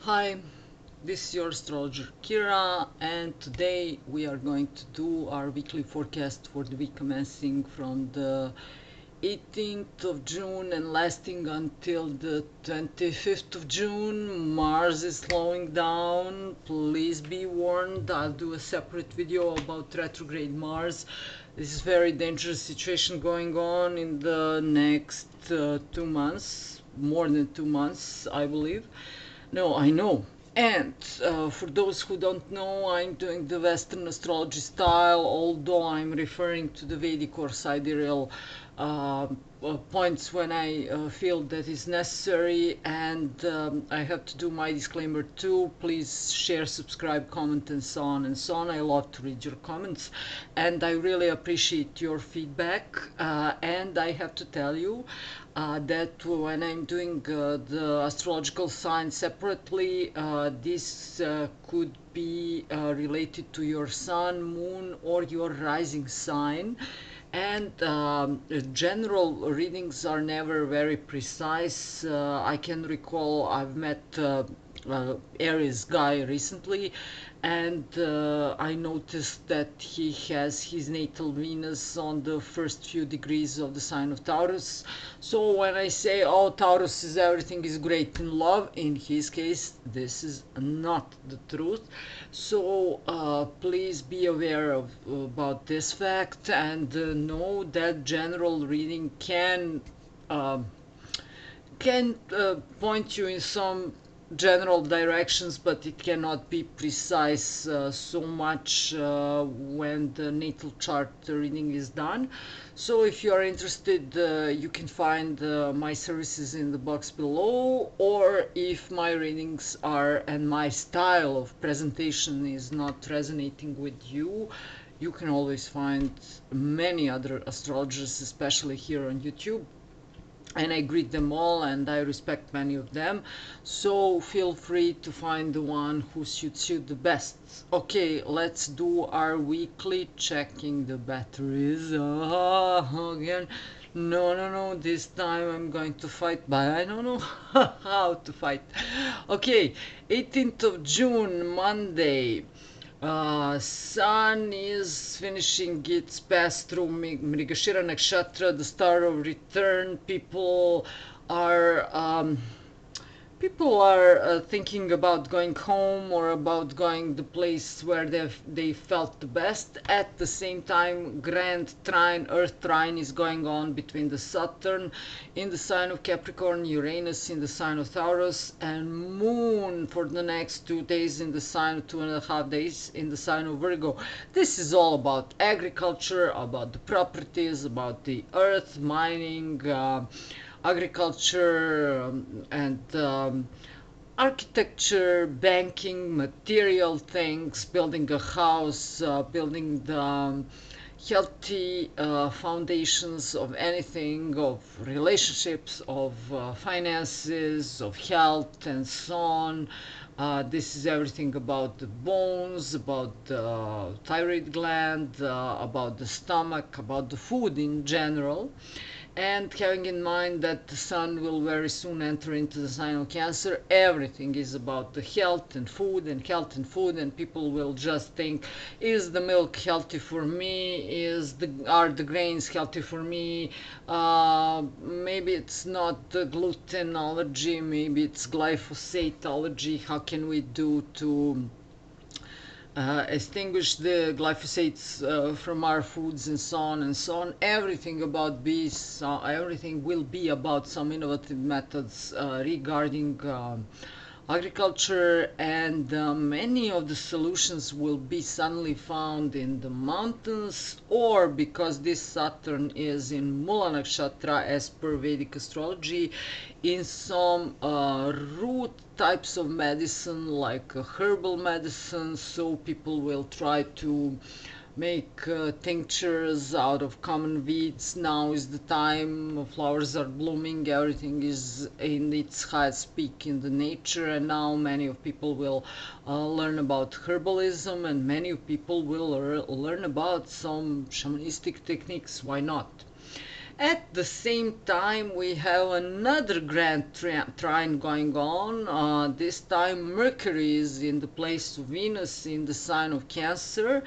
Hi, this is your astrologer Kira, and today we are going to do our weekly forecast for the week commencing from the 18th of June and lasting until the 25th of June. Mars is slowing down. Please be warned, I'll do a separate video about retrograde Mars. This is very dangerous situation going on in the next 2 months, more than 2 months, I believe. No, I know. And for those who don't know, I'm doing the Western astrology style, although I'm referring to the Vedic or sidereal points when I feel that is necessary. And I have to do my disclaimer too. Please share, subscribe, comment, and so on and so on. I love to read your comments, and I really appreciate your feedback. And I have to tell you that when I'm doing the astrological signs separately, this could be related to your sun, moon, or your rising sign. And general readings are never very precise. I can recall I've met Aries guy recently, and I noticed that he has his natal Venus on the first few degrees of the sign of Taurus. So when I say, oh, Taurus is everything is great in love, in his case, this is not the truth. So please be aware of about this fact, and know that general reading can point you in some general directions, but it cannot be precise so much when the natal chart reading is done. So if you are interested, you can find my services in the box below, or if my readings are and my style of presentation is not resonating with you, you can always find many other astrologers, especially here on YouTube, and I greet them all and I respect many of them. So feel free to find the one who suits you the best. Okay, let's do our weekly checking the batteries. Again. No, this time I'm going to fight, but I don't know how to fight. Okay, 18th of June, Monday. Sun is finishing its pass through Mrigashira Nakshatra, the star of return. Are people are thinking about going home or about going the place where they felt the best. At the same time, grand trine, earth trine is going on between the Saturn in the sign of Capricorn, Uranus in the sign of Taurus, and moon for the next 2 days in the sign of 2.5 days in the sign of Virgo. This is all about agriculture, about the properties, about the earth, mining, agriculture, and architecture, banking, material things, building a house, building the healthy foundations of anything, of relationships, of finances, of health, and so on. This is everything about the bones, about the thyroid gland, about the stomach, about the food in general. And having in mind that the sun will very soon enter into the sign of Cancer, everything is about the health and food and health and food, and people will just think, is the milk healthy for me? Are the grains healthy for me? Maybe it's not the gluten allergy, maybe it's glyphosate allergy. How can we do to extinguish the glyphosates from our foods, and so on and so on. Everything about bees, everything will be about some innovative methods regarding agriculture, and many of the solutions will be suddenly found in the mountains, or because this Saturn is in Mula Nakshatra as per Vedic astrology, in some root types of medicine like herbal medicine. So people will try to make tinctures out of common weeds. Now is the time, flowers are blooming, everything is in its highest peak in the nature, and now many of people will learn about herbalism, and many of people will learn about some shamanistic techniques. Why not? At the same time, we have another grand trine going on. This time, Mercury is in the place of Venus in the sign of Cancer,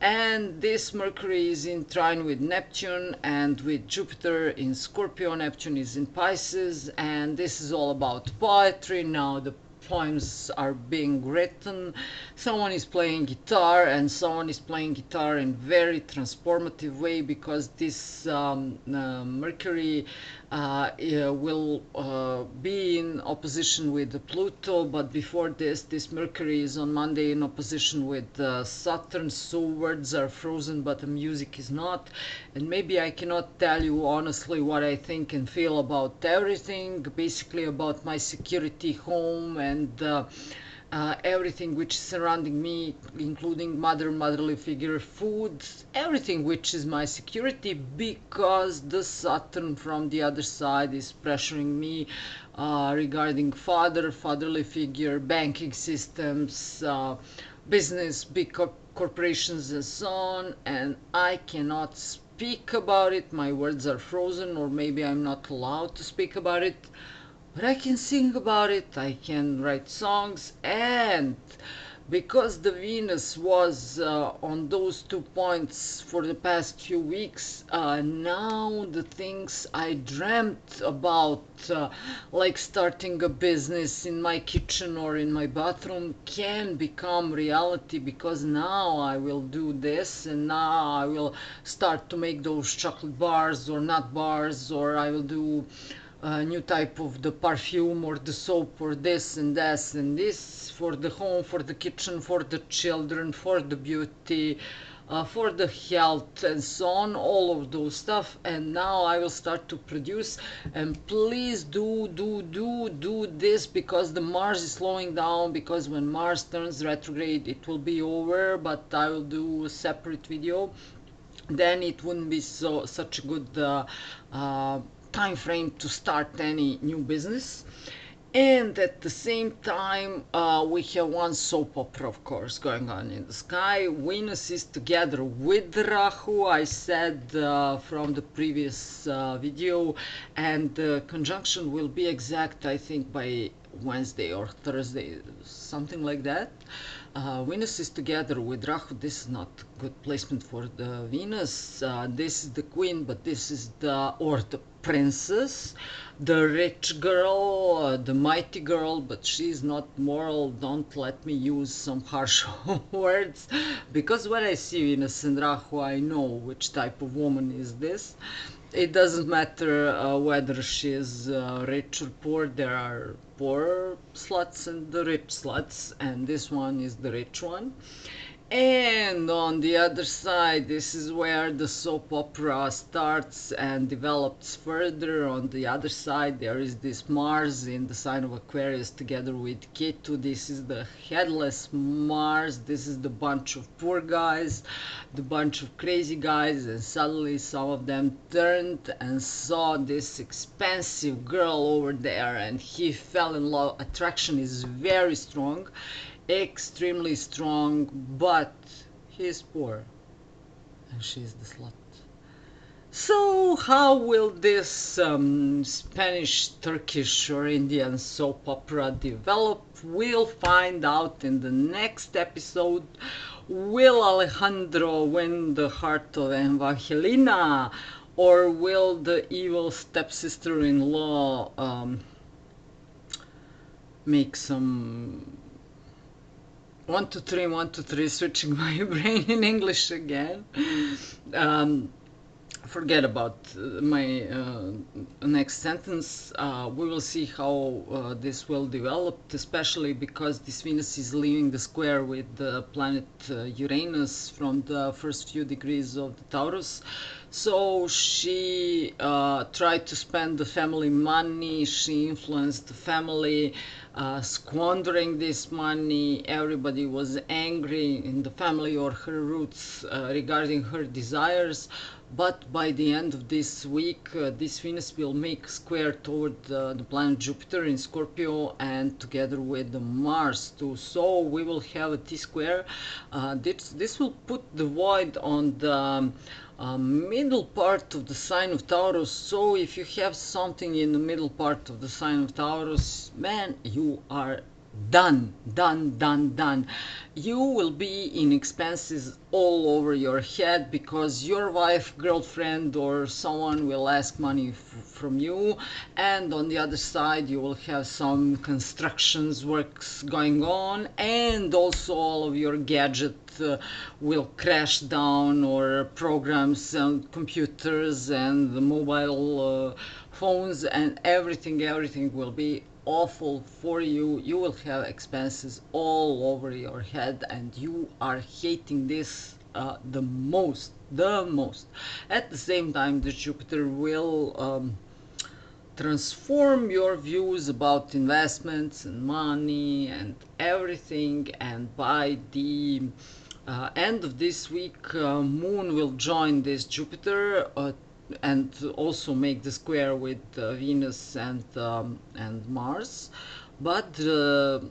and this Mercury is in trine with Neptune and with Jupiter in Scorpio. Neptune is in Pisces, and this is all about poetry. Now the poems are being written, someone is playing guitar, and someone is playing guitar in very transformative way, because this Mercury will be in opposition with the Pluto, but before this Mercury is on Monday in opposition with Saturn, so words are frozen but the music is not. And maybe I cannot tell you honestly what I think and feel about everything, basically about my security, home, and everything which is surrounding me, including motherly figure, food, everything which is my security, because the Saturn from the other side is pressuring me regarding fatherly figure, banking systems, business, big corporations, and so on, and I cannot speak about it. My words are frozen, or maybe I'm not allowed to speak about it. But I can sing about it, I can write songs, and because the Venus was on those 2 points for the past few weeks, now the things I dreamt about, like starting a business in my kitchen or in my bathroom, can become reality, because now I will do this, and now I will start to make those chocolate bars or nut bars, or I will do a new type of the perfume or the soap or this and this and this, for the home, for the kitchen, for the children, for the beauty, for the health, and so on, all of those stuff. And now I will start to produce. And please do this, because the Mars is slowing down, because when Mars turns retrograde it will be over, but I will do a separate video. Then it wouldn't be such a good time frame to start any new business. And at the same time, we have one soap opera, of course, going on in the sky. Venus is together with Rahu, I said from the previous video, and the conjunction will be exact, I think, by Wednesday or Thursday, something like that. Venus is together with Rahu. This is not good placement for the Venus. This is the queen, but this is the princess, the rich girl, the mighty girl, but she's not moral. Don't let me use some harsh words, because when I see Venus and Rahu, I know which type of woman is this. It doesn't matter whether she is rich or poor. There are poor sluts and the rich sluts, and this one is the rich one. And on the other side, this is where the soap opera starts and develops further. On the other side, there is this Mars in the sign of Aquarius together with Ketu. This is the headless Mars. This is the bunch of poor guys, the bunch of crazy guys, and suddenly some of them turned and saw this expensive girl over there, and he fell in love. Attraction is very strong, extremely strong, but he's poor and she's the slut. So how will this Spanish, Turkish, or Indian soap opera develop? We'll find out in the next episode. Will Alejandro win the heart of Evangelina, or will the evil stepsister-in-law make some 1, 2, 3, 1, 2, 3, switching my brain in English again. Forget about my next sentence. We will see how this will develop, especially because this Venus is leaving the square with the planet Uranus from the first few degrees of the Taurus. So she tried to spend the family money, she influenced the family, squandering this money. Everybody was angry in the family or her roots regarding her desires. But by the end of this week, this Venus will make square toward the planet Jupiter in Scorpio, and together with the Mars too. So we will have a T-square. This will put the void on the middle part of the sign of Taurus. So if you have something in the middle part of the sign of Taurus, man, you are done, done, done, done. You will be in expenses all over your head because your wife, girlfriend, or someone will ask money from you, and on the other side you will have some constructions works going on, and also all of your gadget will crash down, or programs and computers and the mobile phones and everything will be awful for you. You will have expenses all over your head, and you are hating this the most. At the same time, the Jupiter will transform your views about investments and money and everything, and by the end of this week, Moon will join this Jupiter and also make the square with Venus and Mars. But the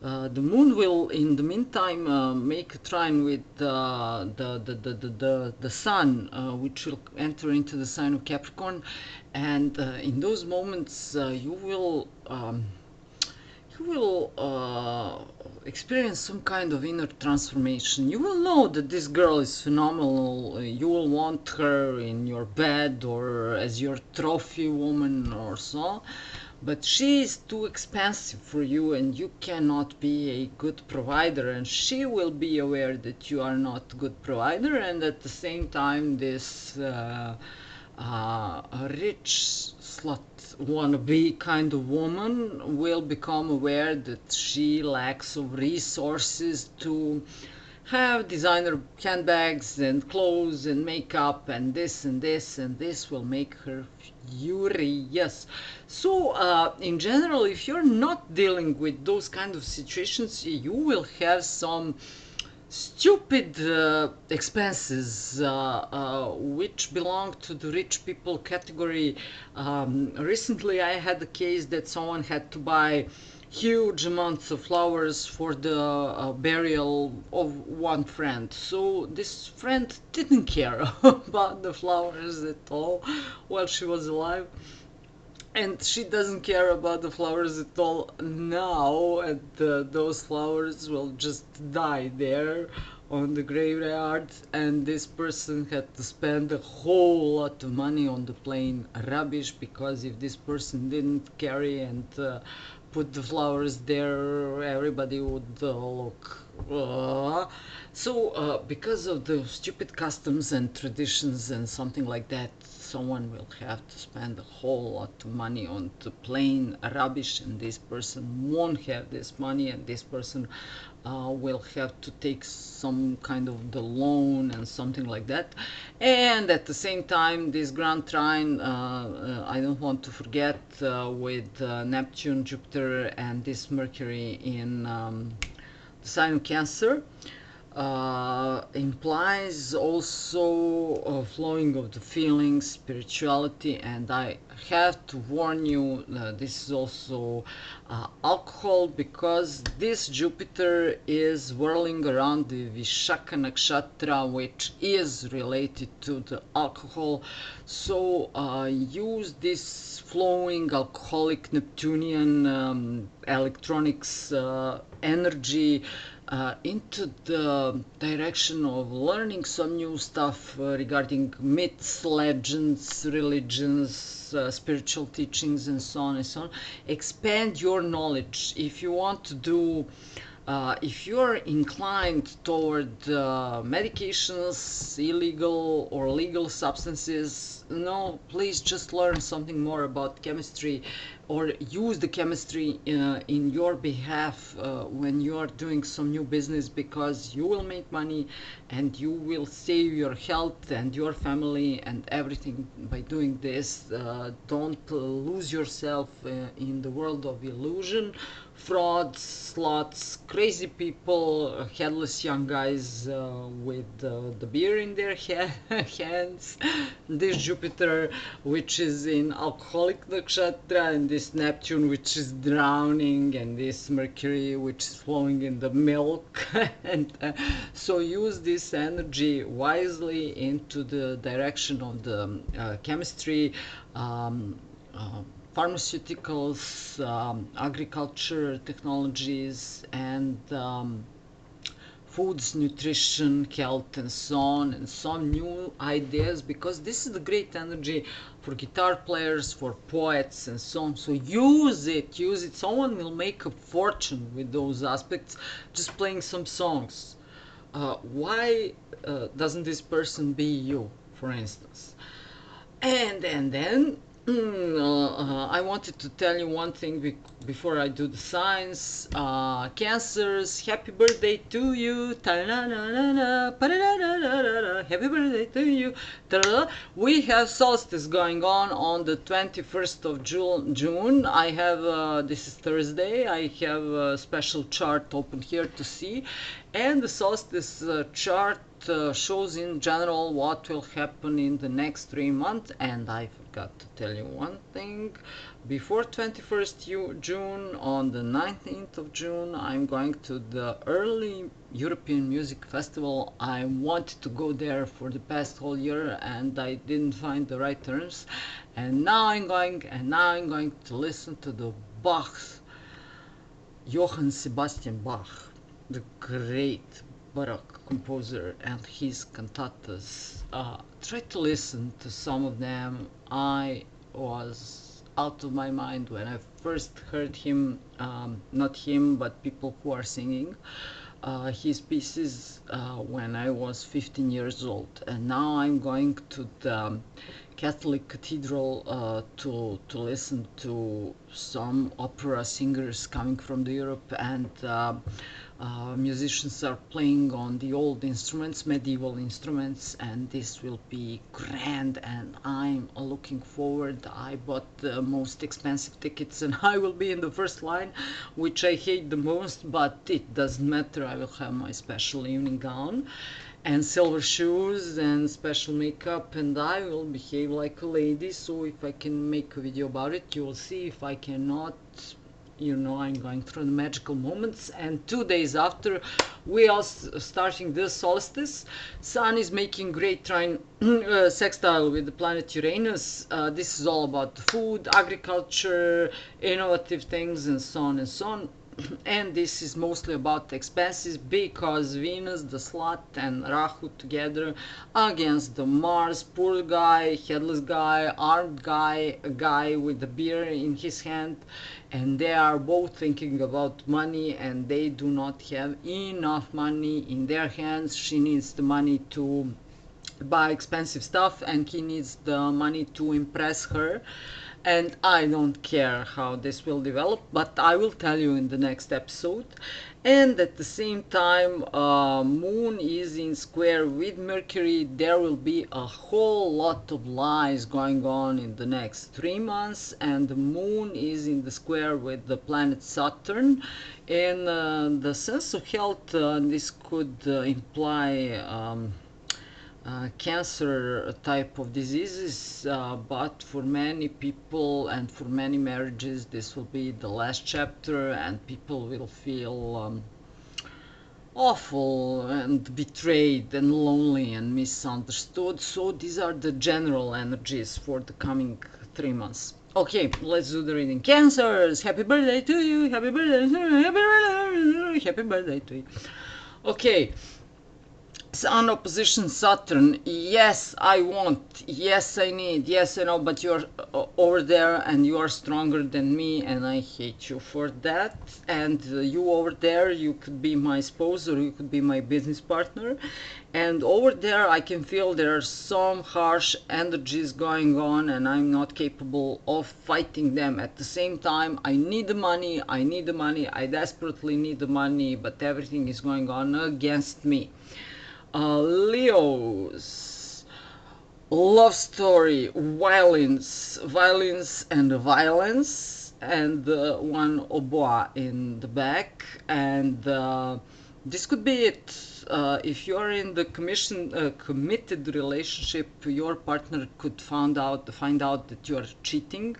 Moon will, in the meantime, make a trine with the Sun, which will enter into the sign of Capricorn, and in those moments you will experience some kind of inner transformation. You will know that this girl is phenomenal. You will want her in your bed or as your trophy woman or so. But she is too expensive for you, and you cannot be a good provider. And she will be aware that you are not a good provider. And at the same time, this rich slut wannabe kind of woman will become aware that she lacks of resources to have designer handbags and clothes and makeup and this and this, and this will make her furious. So in general, if you're not dealing with those kind of situations, you will have some stupid expenses which belong to the rich people category. Recently I had a case that someone had to buy huge amounts of flowers for the burial of one friend. So this friend didn't care about the flowers at all while she was alive, and she doesn't care about the flowers at all now, and those flowers will just die there on the graveyard, and this person had to spend a whole lot of money on the plain rubbish, because if this person didn't carry and put the flowers there, everybody would look because of the stupid customs and traditions and something like that, someone will have to spend a whole lot of money on the plain rubbish, and this person won't have this money, and this person will have to take some kind of the loan and something like that. And at the same time, this grand trine, I don't want to forget, with Neptune, Jupiter, and this Mercury in the sign of Cancer, implies also a flowing of the feelings, spirituality, and I have to warn you, this is also alcohol, because this Jupiter is whirling around the Vishaka Nakshatra, which is related to the alcohol. So use this flowing alcoholic Neptunian electronics energy into the direction of learning some new stuff regarding myths, legends, religions, spiritual teachings, and so on and so on. Expand your knowledge. If you want to do if you're inclined toward medications, illegal or legal substances, no, please just learn something more about chemistry, or use the chemistry in your behalf when you are doing some new business, because you will make money and you will save your health and your family and everything by doing this. Don't lose yourself in the world of illusion, frauds, sluts, crazy people, headless young guys with the beer in their hands. This Jupiter Jupiter, which is in alcoholic nakshatra, and this Neptune, which is drowning, and this Mercury, which is flowing in the milk. And so use this energy wisely into the direction of the chemistry, um, pharmaceuticals, agriculture technologies, and foods, nutrition, health, and so on, and some new ideas, because this is the great energy for guitar players, for poets, and so on. So use it, use it. Someone will make a fortune with those aspects just playing some songs. Why doesn't this person be you, for instance? And then I wanted to tell you one thing before I do the signs. Cancers, happy birthday to you. Ta-na-na-na-na, pa-da-da-da-da-da. Happy birthday to you. Ta-da-da. We have solstice going on the 21st of June. I have, this is Thursday, I have a special chart open here to see. And the solstice chart shows in general what will happen in the next 3 months. And I forgot to tell you one thing. Before 21st June, on the 19th of June, I'm going to the early European Music Festival. I wanted to go there for the past whole year, and I didn't find the right terms. And now I'm going to listen to the Bach, Johann Sebastian Bach, the great Baroque composer, and his cantatas. Try to listen to some of them. I was out of my mind when I first heard him, not him, but people who are singing his pieces when I was 15 years old. And now I'm going to the Catholic Cathedral to listen to some opera singers coming from Europe, and musicians are playing on the old instruments, medieval instruments, and this will be grand, and I'm looking forward. I bought the most expensive tickets, and I will be in the first line, which I hate the most, but it doesn't matter. I will have my special evening gown and silver shoes and special makeup, and I will behave like a lady. So if I can make a video about it, you will see. If I cannot, you know, I'm going through the magical moments. And 2 days after, we are starting the solstice. Sun is making great trine sextile with the planet Uranus. This is all about food, agriculture, innovative things, and so on and so on. And this is mostly about expenses, because Venus, the slut, and Rahu together against the Mars, poor guy, headless guy, armed guy, a guy with a beer in his hand, and they are both thinking about money, and they do not have enough money in their hands. She needs the money to buy expensive stuff, and he needs the money to impress her. And I don't care how this will develop, but I will tell you in the next episode. And at the same time, Moon is in square with Mercury. There will be a whole lot of lies going on in the next 3 months, and the Moon is in the square with the planet Saturn. In the sense of health, this could imply cancer type of diseases, but for many people and for many marriages, this will be the last chapter, and people will feel awful and betrayed and lonely and misunderstood. So these are the general energies for the coming 3 months. Okay, let's do the reading. Cancers, happy birthday to you, happy birthday to you, happy birthday, happy birthday to you. Okay. Sun opposition Saturn. Yes, I want. Yes, I need. Yes, I know, but you're over there and you are stronger than me, and I hate you for that. And you over there, you could be my spouse, or you could be my business partner. And over there, I can feel there are some harsh energies going on, and I'm not capable of fighting them. At the same time, I need the money. I need the money. I desperately need the money, but everything is going on against me. Leos, love story, violence, and violence, and one oboe in the back, and this could be it. if you're in the committed relationship, your partner could find out that you are cheating,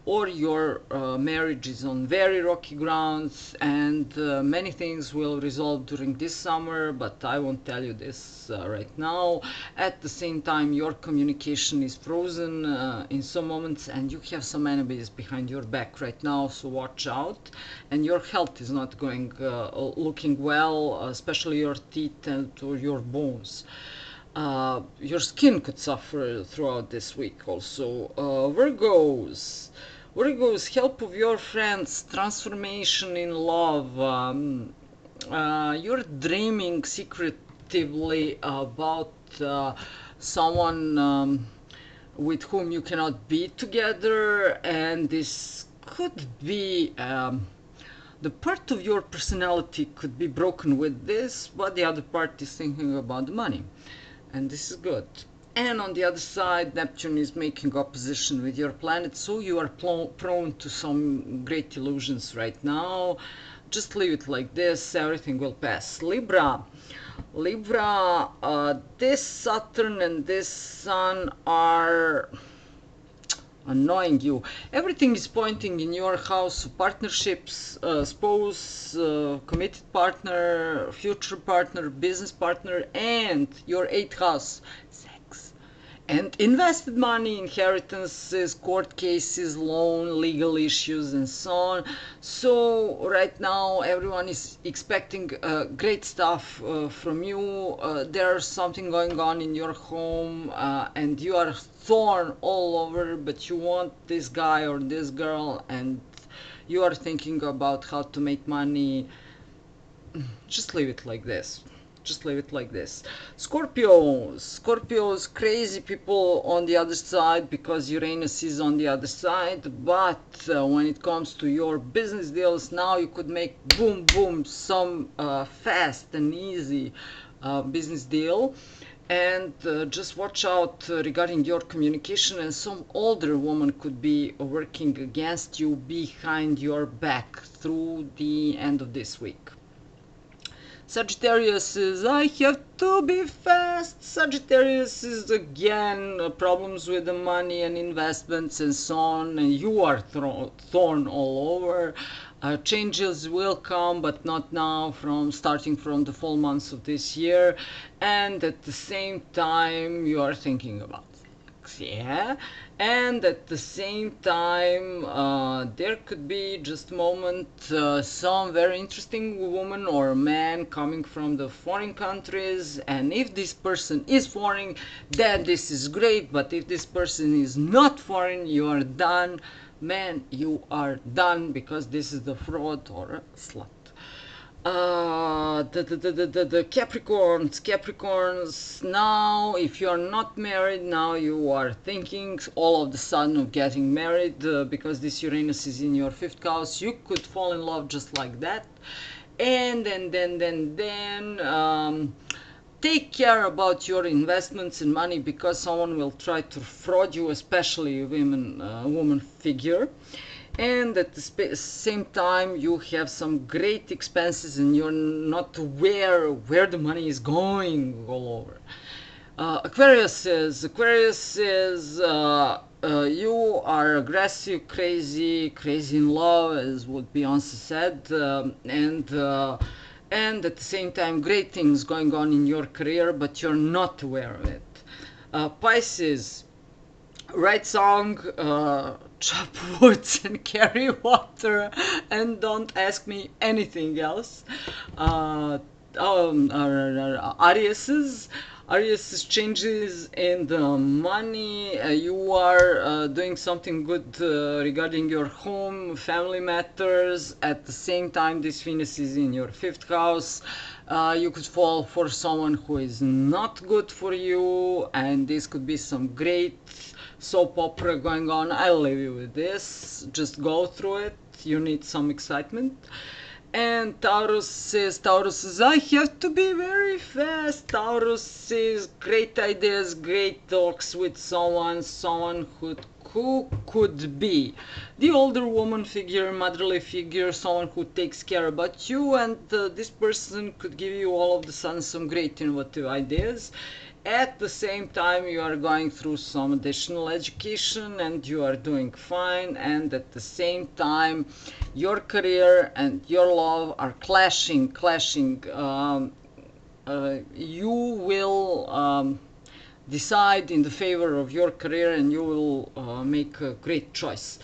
or your marriage is on very rocky grounds, and many things will resolve during this summer, but I won't tell you this right now. At the same time, your communication is frozen in some moments, and you have some enemies behind your back right now, so watch out. And your health is not going looking well, especially your teeth and or your bones. Your skin could suffer throughout this week also. Virgos, help of your friends, transformation in love. You're dreaming secretively about someone with whom you cannot be together, and this could be the part of your personality could be broken with this, but the other part is thinking about the money, and this is good. And on the other side, Neptune is making opposition with your planet, so you are prone to some great illusions right now. Just leave it like this, everything will pass. Libra, this Saturn and this Sun are annoying you. Everything is pointing in your house: partnerships, spouse, committed partner, future partner, business partner, and your 8th house, sex. And invested money, inheritances, court cases, loan, legal issues, and so on. So right now everyone is expecting great stuff from you. There's something going on in your home, and you are thorn all over, but you want this guy or this girl, and you are thinking about how to make money. Just leave it like this. Just leave it like this. Scorpios, crazy people on the other side, because Uranus is on the other side. But when it comes to your business deals, now you could make boom, boom, some fast and easy business deal. And just watch out regarding your communication, and some older woman could be working against you behind your back through the end of this week. Sagittarius is, I have to be fast. Sagittarius is again problems with the money and investments and so on, and you are thorn all over. Changes will come, but not now, starting from the fall months of this year. And at the same time, you are thinking about sex, yeah? And at the same time, there could be just a moment, some very interesting woman or man coming from the foreign countries. And if this person is foreign, then this is great. But if this person is not foreign, you are done. Man, you are done, because this is the fraud or a slut. The Capricorns, now if you are not married, now you are thinking all of the sudden of getting married, because this Uranus is in your 5th house. You could fall in love just like that. And then take care about your investments and money, because someone will try to fraud you, especially a woman figure. And at the same time, you have some great expenses, and you're not aware where the money is going all over. Aquarius is you are aggressive, crazy in love, as what Beyonce said, and at the same time, great things going on in your career, but you're not aware of it. Pisces, write song, chop woods and carry water, and don't ask me anything else. Aries changes in the money. You are doing something good regarding your home, family matters. At the same time, this Venus is in your 5th house. You could fall for someone who is not good for you, and this could be some great soap opera going on. I'll leave you with this. Just go through it. You need some excitement. And Taurus says, I have to be very fast. Taurus says, great ideas, great talks with someone who who could be the older woman figure, motherly figure, someone who takes care about you, and this person could give you all of the sudden some great innovative ideas. At the same time, you are going through some additional education and you are doing fine, and at the same time your career and your love are clashing. You will decide in the favor of your career and you will make a great choice.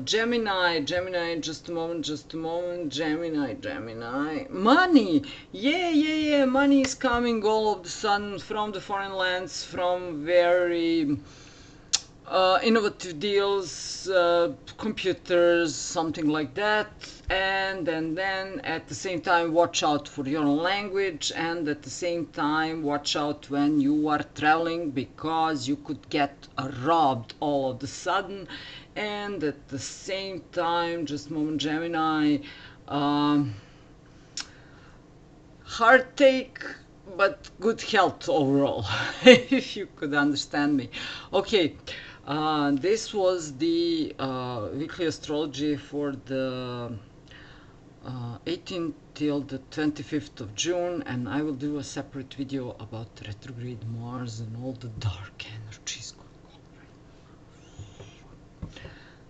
Gemini, just a moment, Gemini, money, yeah, money is coming all of the sudden from the foreign lands, from very innovative deals, computers, something like that. And then at the same time watch out for your language, and at the same time watch out when you are traveling, because you could get robbed all of the sudden. And at the same time, just a moment, Gemini, heartache but good health overall. If you could understand me. Okay, this was the weekly astrology for the 18th till the 25th of June, and I will do a separate video about retrograde Mars and all the dark energies.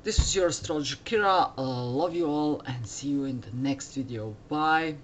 This is your astrologer Kira. Love you all and see you in the next video. Bye.